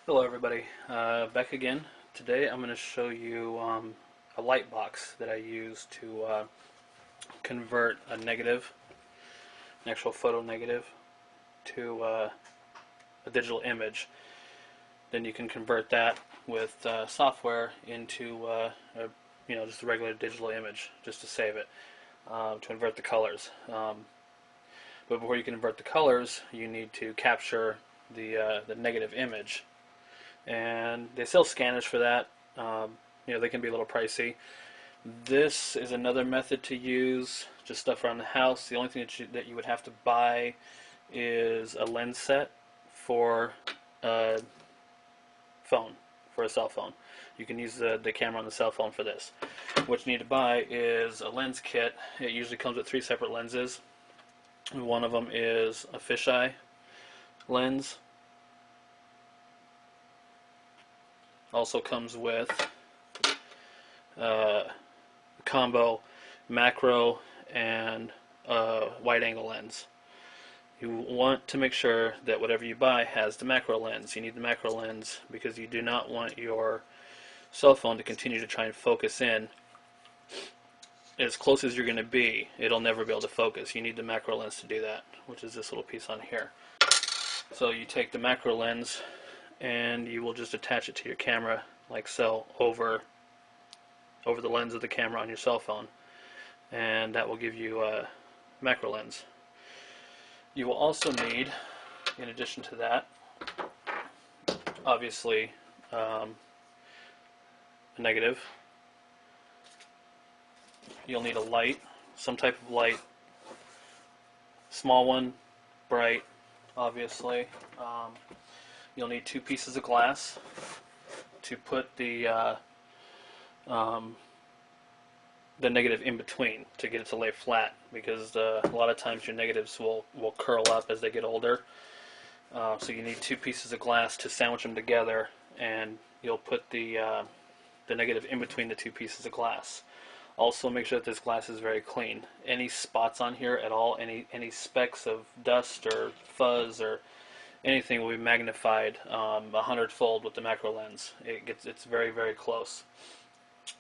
Hello everybody, back again. Today I'm going to show you a light box that I use to convert a negative, an actual photo negative, to a digital image. Then you can convert that with software into just a regular digital image, just to save it, to convert the colors. But before you can convert the colors, you need to capture the negative image. And they sell scanners for that. They can be a little pricey. This is another method to use, just stuff around the house. The only thing that you would have to buy is a lens set for a phone, for a cell phone. You can use the camera on the cell phone for this. What you need to buy is a lens kit. It usually comes with 3 separate lenses. One of them is a fisheye lens. Also comes with combo macro and wide angle lens. You want to make sure that whatever you buy has the macro lens. You need the macro lens because you do not want your cell phone to continue to try and focus in. As close as you're going to be, it'll never be able to focus. You need the macro lens to do that, which is this little piece on here. So you take the macro lens and you will just attach it to your camera like so, over the lens of the camera on your cell phone, and that will give you a macro lens. You will also need, in addition to that, obviously a negative. You'll need a light, some type of light, small one, bright, obviously. You'll need 2 pieces of glass to put the negative in between, to get it to lay flat, because a lot of times your negatives will curl up as they get older. So you need 2 pieces of glass to sandwich them together, and you'll put the negative in between the 2 pieces of glass. Also make sure that this glass is very clean. Any spots on here at all, any specks of dust or fuzz or anything will be magnified 100-fold with the macro lens. It's very, very close,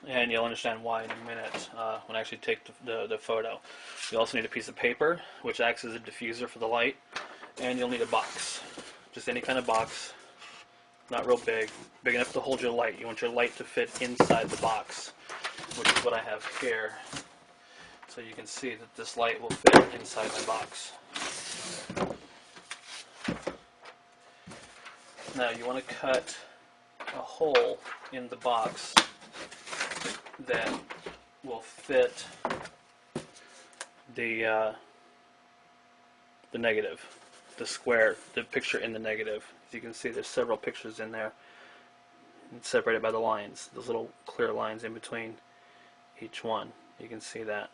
and you'll understand why in a minute when I actually take the photo. You also need a piece of paper, which acts as a diffuser for the light, and you'll need a box, just any kind of box, not real big enough to hold your light. You want your light to fit inside the box, which is what I have here. So you can see that this light will fit inside my box. Now you want to cut a hole in the box that will fit the negative, the square, the picture in the negative. As you can see, there's several pictures in there. It's separated by the lines, those little clear lines in between each one. You can see that.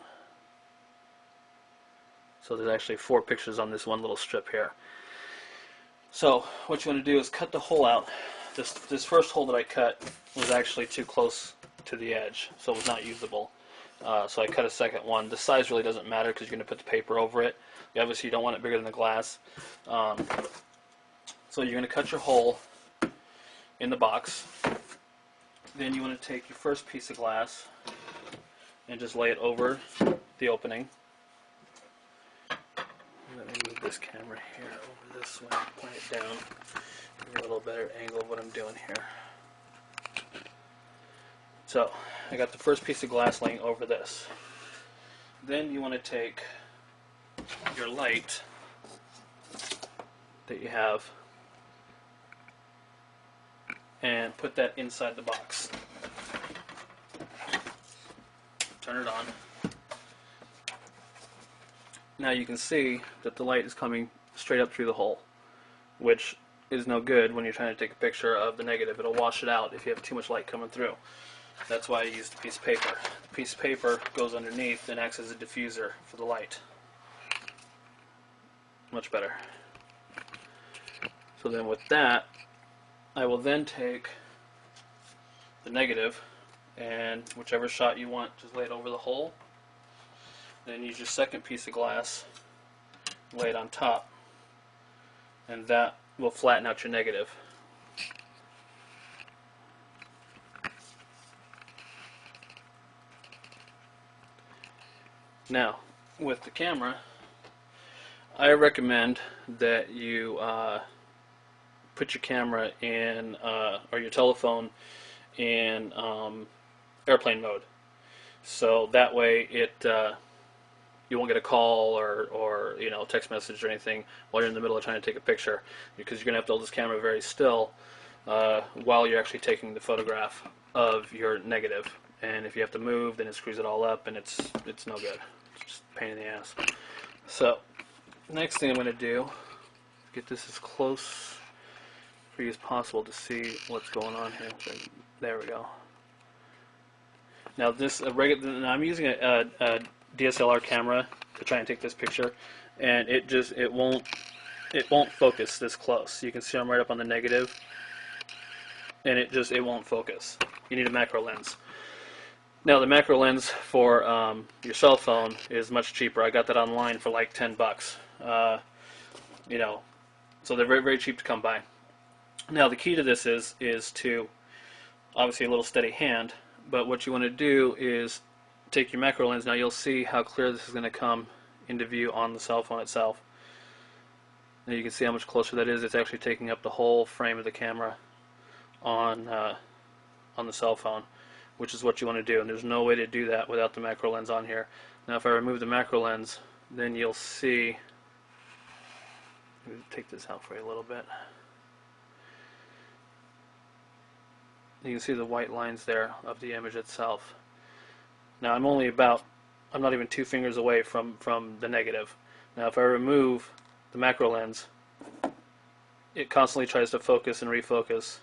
So there's actually 4 pictures on this one little strip here. So what you want to do is cut the hole out. This first hole that I cut was actually too close to the edge, so it was not usable. So I cut a second one. The size really doesn't matter because you're going to put the paper over it. Obviously you don't want it bigger than the glass. So you're going to cut your hole in the box. Then you want to take your first piece of glass and just lay it over the opening. Let me move this camera here over this way, point it down, give you a little better angle of what I'm doing here. So, I got the first piece of glass laying over this. Then you want to take your light that you have and put that inside the box. Turn it on. Now you can see that the light is coming straight up through the hole, which is no good when you're trying to take a picture of the negative. It'll wash it out if you have too much light coming through. That's why I used a piece of paper. The piece of paper goes underneath and acts as a diffuser for the light. Much better. So then with that, I will then take the negative, and whichever shot you want, just lay it over the hole. Then use your second piece of glass, lay it on top, and that will flatten out your negative. Now, with the camera, I recommend that you put your camera in, or your telephone in airplane mode. So that way you won't get a call or text message or anything while you're in the middle of trying to take a picture, because you're going to have to hold this camera very still while you're actually taking the photograph of your negative. And if you have to move, then it screws it all up, and it's no good. It's just a pain in the ass. So next thing I'm going to do, get this as close for you as possible to see what's going on here. There we go. Now this I'm using a DSLR camera to try and take this picture, and it won't focus this close. You can see I'm right up on the negative, and it won't focus. You need a macro lens. Now the macro lens for your cell phone is much cheaper. I got that online for like $10. So they're very, very cheap to come by. Now the key to this is to obviously a little steady hand. But what you want to do is take your macro lens. Now you'll see how clear this is going to come into view on the cell phone itself. Now you can see how much closer that is. It's actually taking up the whole frame of the camera on the cell phone, which is what you want to do. And there's no way to do that without the macro lens on here. Now if I remove the macro lens, then you'll see. Let me take this out for you a little bit. You can see the white lines there of the image itself. Now I'm not even 2 fingers away from the negative. Now if I remove the macro lens, it constantly tries to focus and refocus,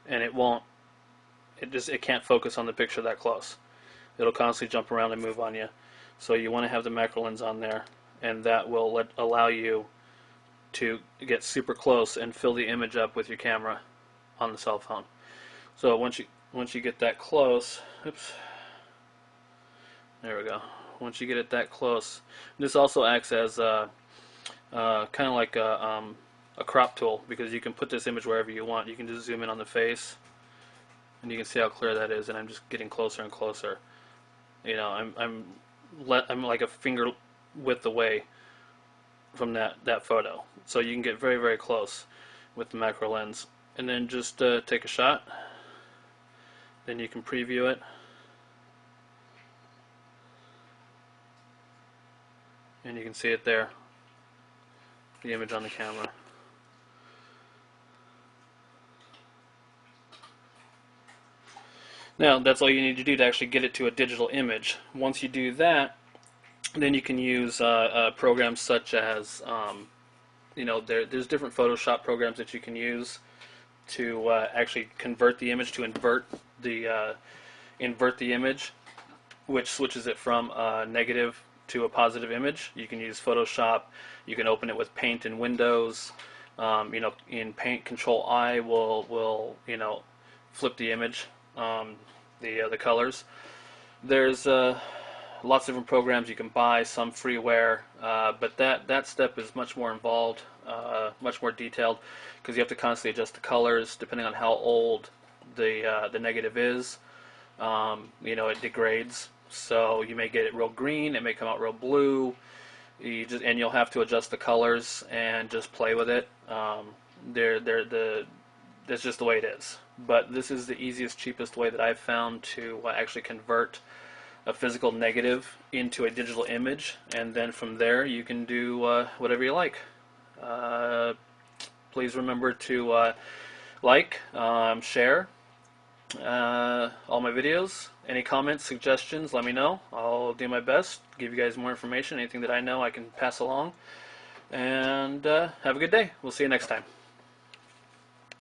and it can't focus on the picture that close. It'll constantly jump around and move on you. So you want to have the macro lens on there, and that will allow you to get super close and fill the image up with your camera on the cell phone. So once you get that close, oops, there we go. Once you get it that close, this also acts as kind of like a crop tool, because you can put this image wherever you want. You can just zoom in on the face, and you can see how clear that is. And I'm just getting closer and closer. I'm like a finger width away from that photo. So you can get very, very close with the macro lens, and then just take a shot. Then you can preview it, and you can see it there, the image on the camera. Now that's all you need to do to actually get it to a digital image. Once you do that, then you can use programs such as there's different Photoshop programs that you can use to actually convert the image, to invert the image, which switches it from a negative to a positive image. You can use Photoshop. You can open it with Paint in Windows. In Paint, Control-I will flip the image, the colors. There's lots of different programs you can buy, some freeware, but that step is much more involved, much more detailed, because you have to constantly adjust the colors depending on how old the negative is. It degrades, so you may get it real green, it may come out real blue. You'll have to adjust the colors and just play with it. That's just the way it is. But this is the easiest, cheapest way that I've found to actually convert a physical negative into a digital image, and then from there you can do whatever you like. Please remember to like, share all my videos. Any comments, suggestions, let me know. I'll do my best, give you guys more information. Anything that I know I can pass along. And have a good day. We'll see you next time.